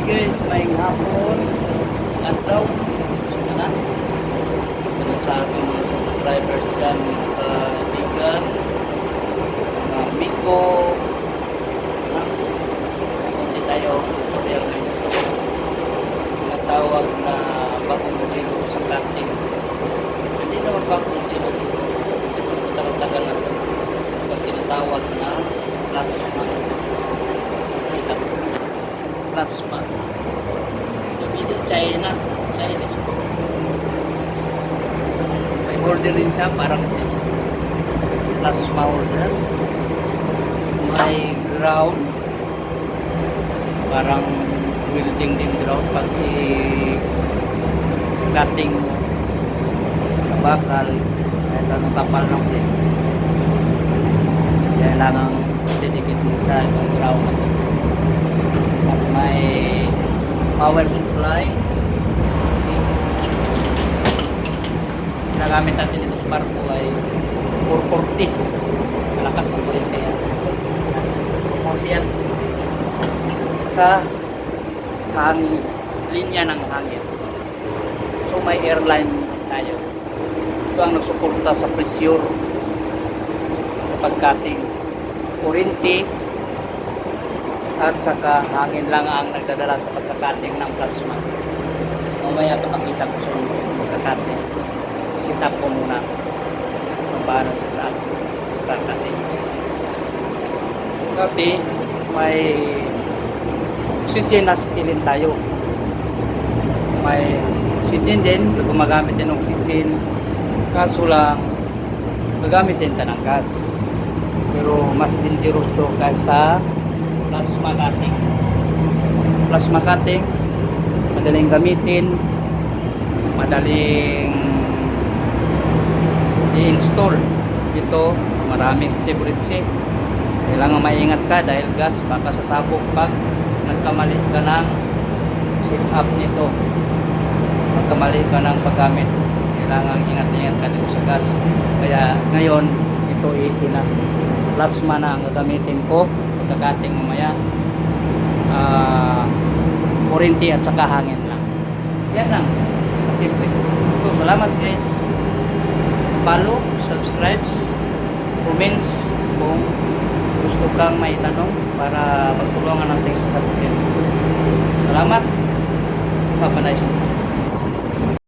guys, may hapon adlaw na sa ating mga subscribers dyan, mga kaibigan, mga amigo, hindi tayo tutorial ngayon. Natawag na bagong modelo sa cutting. Hindi naman bagong modelo, ito tagal na ito. Pag tinatawag na plasma, plasma. Made in China, Chinese. May order rin siya, parang plasma order. May ground, parang welding din ground pag i-cutting mo sa bakal, kahit anong kapal ng din. Kailangan didikit mo sa ibang ground na din. At may power supply. Ginagamit natin ito sa barko ay 440. Malakas ang kuryente yan. 440 yan. Saka hangin, linya ng hangin. So may airline tayo. Ito ang nagsuporta sa pressure sa pagcutting. Kuryente at saka hangin lang ang nagdadala sa pagkakating ng plasma. Mamaya papakita ko sa pagkakating. Sisitap ko muna kung paano sa pagkakating. Kasi may oxygen na sitilin tayo. May oxygen din, gumagamit din ng oxygen. Kaso lang, gagamit din tayo ng gas. Pero mas dangerous to kaysa plasma cutting. Plasma cutting, madaling gamitin, madaling i-install. Ito, maraming sibritsi. Kailangan maingat ka dahil gas, baka sasabog pag nagkamali ka ng set up nito. Nagkamali ka ng paggamit. Kailangan ingat-ingat ka dito sa gas. Kaya ngayon, ito easy na. Plasma na ang gagamitin ko. Pagkakating mamaya kuryente at saka hangin lang. Yan lang, simple. So salamat guys, follow, subscribe, comments kung gusto kang may tanong para magtulungan natin sa sagutin. Salamat, have a nice day.